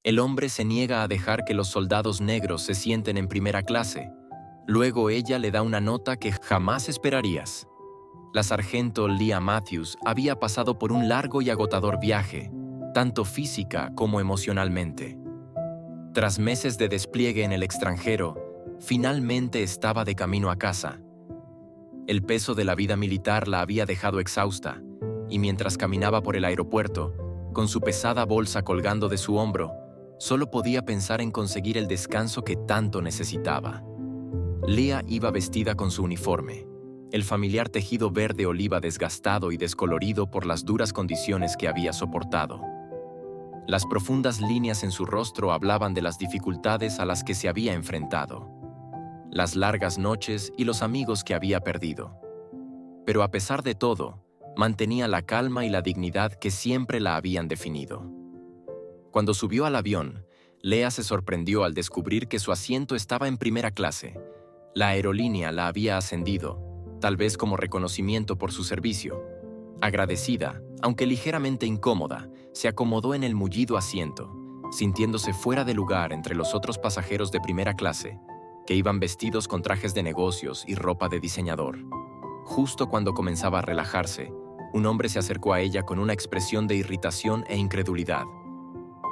El hombre se niega a dejar que los soldados negros se sienten en primera clase. Luego ella le da una nota que jamás esperarías. La sargento Leah Matthews había pasado por un largo y agotador viaje, tanto física como emocionalmente. Tras meses de despliegue en el extranjero, finalmente estaba de camino a casa. El peso de la vida militar la había dejado exhausta, y mientras caminaba por el aeropuerto, con su pesada bolsa colgando de su hombro, solo podía pensar en conseguir el descanso que tanto necesitaba. Leah iba vestida con su uniforme, el familiar tejido verde oliva desgastado y descolorido por las duras condiciones que había soportado. Las profundas líneas en su rostro hablaban de las dificultades a las que se había enfrentado, las largas noches y los amigos que había perdido. Pero a pesar de todo, mantenía la calma y la dignidad que siempre la habían definido. Cuando subió al avión, Leah se sorprendió al descubrir que su asiento estaba en primera clase. La aerolínea la había ascendido, tal vez como reconocimiento por su servicio. Agradecida, aunque ligeramente incómoda, se acomodó en el mullido asiento, sintiéndose fuera de lugar entre los otros pasajeros de primera clase, que iban vestidos con trajes de negocios y ropa de diseñador. Justo cuando comenzaba a relajarse, un hombre se acercó a ella con una expresión de irritación e incredulidad.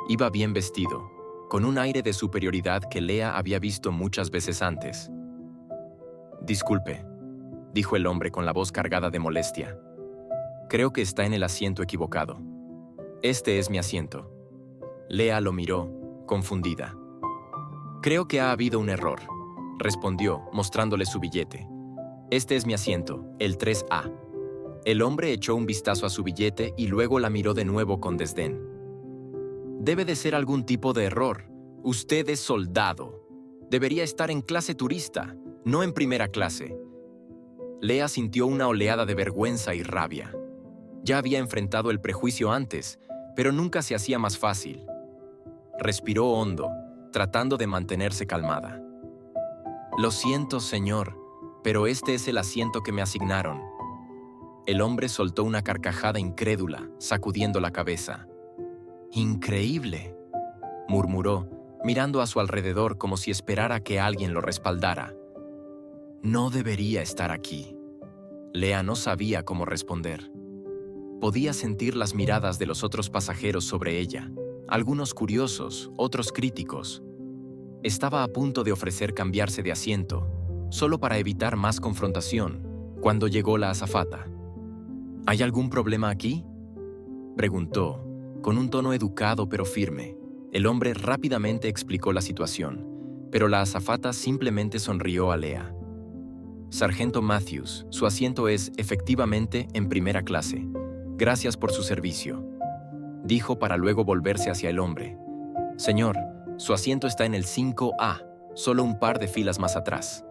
Iba bien vestido, con un aire de superioridad que Leah había visto muchas veces antes. «Disculpe», dijo el hombre con la voz cargada de molestia. «Creo que está en el asiento equivocado. Este es mi asiento». Leah lo miró, confundida. «Creo que ha habido un error», respondió, mostrándole su billete. «Este es mi asiento, el 3A». El hombre echó un vistazo a su billete y luego la miró de nuevo con desdén. «Debe de ser algún tipo de error. Usted es soldado. Debería estar en clase turista, no en primera clase». Leah sintió una oleada de vergüenza y rabia. Ya había enfrentado el prejuicio antes, pero nunca se hacía más fácil. Respiró hondo, tratando de mantenerse calmada. «Lo siento, señor, pero este es el asiento que me asignaron». El hombre soltó una carcajada incrédula, sacudiendo la cabeza. «Increíble», murmuró, mirando a su alrededor como si esperara que alguien lo respaldara. «No debería estar aquí». Leah no sabía cómo responder. Podía sentir las miradas de los otros pasajeros sobre ella, algunos curiosos, otros críticos. Estaba a punto de ofrecer cambiarse de asiento, solo para evitar más confrontación, cuando llegó la azafata. «¿Hay algún problema aquí?», preguntó, con un tono educado pero firme. El hombre rápidamente explicó la situación, pero la azafata simplemente sonrió a Leah. «Sargento Matthews, su asiento es, efectivamente, en primera clase. Gracias por su servicio», dijo para luego volverse hacia el hombre. «Señor, su asiento está en el 5A, solo un par de filas más atrás».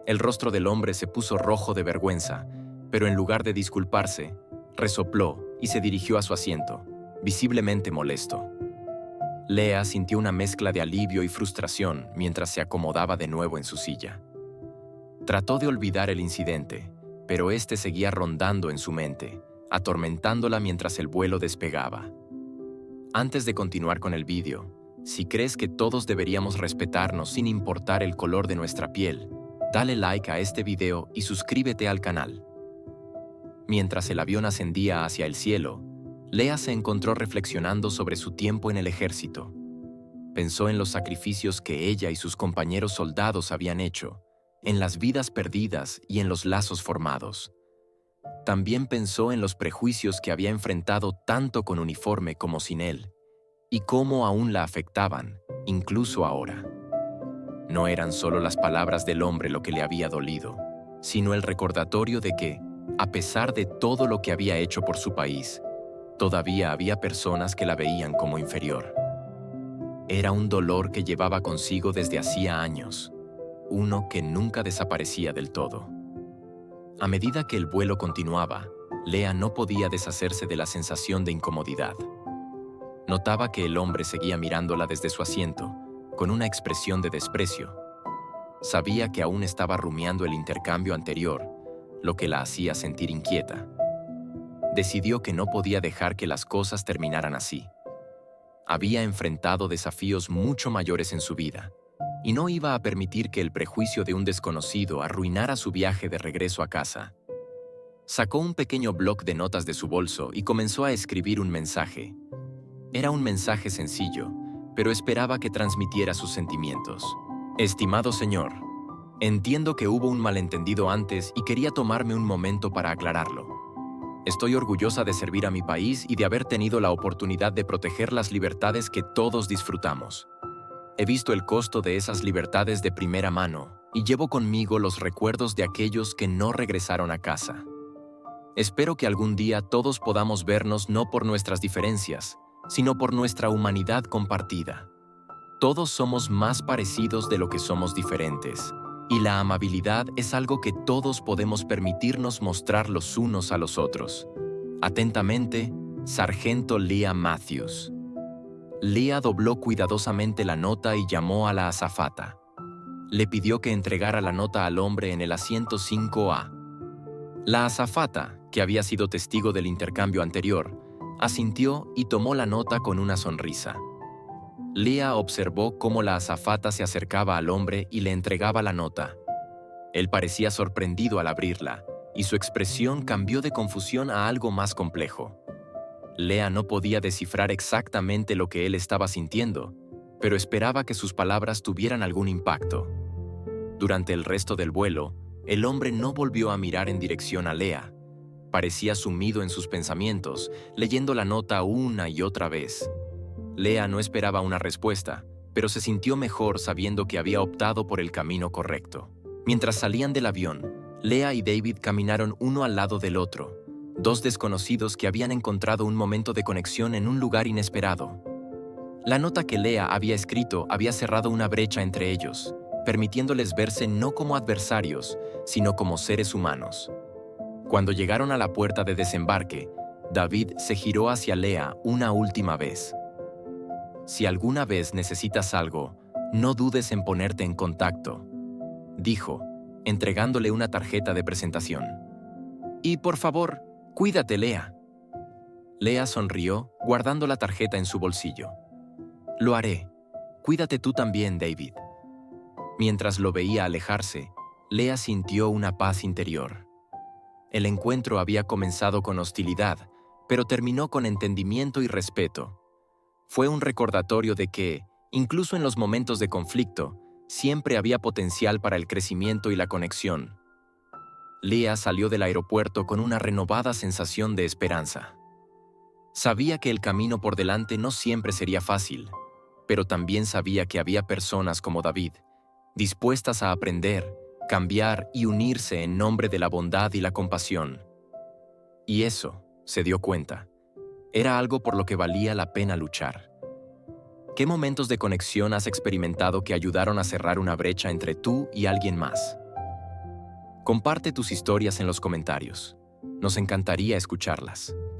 El rostro del hombre se puso rojo de vergüenza, pero en lugar de disculparse, resopló y se dirigió a su asiento, visiblemente molesto. Leah sintió una mezcla de alivio y frustración mientras se acomodaba de nuevo en su silla. Trató de olvidar el incidente, pero este seguía rondando en su mente, atormentándola mientras el vuelo despegaba. Antes de continuar con el vídeo, si crees que todos deberíamos respetarnos sin importar el color de nuestra piel, dale like a este video y suscríbete al canal. Mientras el avión ascendía hacia el cielo, Leah se encontró reflexionando sobre su tiempo en el ejército. Pensó en los sacrificios que ella y sus compañeros soldados habían hecho, en las vidas perdidas y en los lazos formados. También pensó en los prejuicios que había enfrentado tanto con uniforme como sin él, y cómo aún la afectaban, incluso ahora. No eran solo las palabras del hombre lo que le había dolido, sino el recordatorio de que, a pesar de todo lo que había hecho por su país, todavía había personas que la veían como inferior. Era un dolor que llevaba consigo desde hacía años, uno que nunca desaparecía del todo. A medida que el vuelo continuaba, Leah no podía deshacerse de la sensación de incomodidad. Notaba que el hombre seguía mirándola desde su asiento, con una expresión de desprecio. Sabía que aún estaba rumiando el intercambio anterior, lo que la hacía sentir inquieta. Decidió que no podía dejar que las cosas terminaran así. Había enfrentado desafíos mucho mayores en su vida, y no iba a permitir que el prejuicio de un desconocido arruinara su viaje de regreso a casa. Sacó un pequeño bloc de notas de su bolso y comenzó a escribir un mensaje. Era un mensaje sencillo, pero esperaba que transmitiera sus sentimientos. Estimado señor, entiendo que hubo un malentendido antes y quería tomarme un momento para aclararlo. Estoy orgullosa de servir a mi país y de haber tenido la oportunidad de proteger las libertades que todos disfrutamos. He visto el costo de esas libertades de primera mano y llevo conmigo los recuerdos de aquellos que no regresaron a casa. Espero que algún día todos podamos vernos no por nuestras diferencias, sino por nuestra humanidad compartida. Todos somos más parecidos de lo que somos diferentes, y la amabilidad es algo que todos podemos permitirnos mostrar los unos a los otros. Atentamente, Sargento Leah Matthews. Leah dobló cuidadosamente la nota y llamó a la azafata. Le pidió que entregara la nota al hombre en el asiento 5A. La azafata, que había sido testigo del intercambio anterior, asintió y tomó la nota con una sonrisa. Leah observó cómo la azafata se acercaba al hombre y le entregaba la nota. Él parecía sorprendido al abrirla, y su expresión cambió de confusión a algo más complejo. Leah no podía descifrar exactamente lo que él estaba sintiendo, pero esperaba que sus palabras tuvieran algún impacto. Durante el resto del vuelo, el hombre no volvió a mirar en dirección a Leah. Parecía sumido en sus pensamientos, leyendo la nota una y otra vez. Leah no esperaba una respuesta, pero se sintió mejor sabiendo que había optado por el camino correcto. Mientras salían del avión, Leah y David caminaron uno al lado del otro, dos desconocidos que habían encontrado un momento de conexión en un lugar inesperado. La nota que Leah había escrito había cerrado una brecha entre ellos, permitiéndoles verse no como adversarios, sino como seres humanos. Cuando llegaron a la puerta de desembarque, David se giró hacia Leah una última vez. «Si alguna vez necesitas algo, no dudes en ponerte en contacto», dijo, entregándole una tarjeta de presentación. «Y por favor, cuídate, Leah». Leah sonrió, guardando la tarjeta en su bolsillo. «Lo haré. Cuídate tú también, David». Mientras lo veía alejarse, Leah sintió una paz interior. El encuentro había comenzado con hostilidad, pero terminó con entendimiento y respeto. Fue un recordatorio de que, incluso en los momentos de conflicto, siempre había potencial para el crecimiento y la conexión. Leah salió del aeropuerto con una renovada sensación de esperanza. Sabía que el camino por delante no siempre sería fácil, pero también sabía que había personas como David, dispuestas a aprender, cambiar y unirse en nombre de la bondad y la compasión. Y eso, se dio cuenta, era algo por lo que valía la pena luchar. ¿Qué momentos de conexión has experimentado que ayudaron a cerrar una brecha entre tú y alguien más? Comparte tus historias en los comentarios. Nos encantaría escucharlas.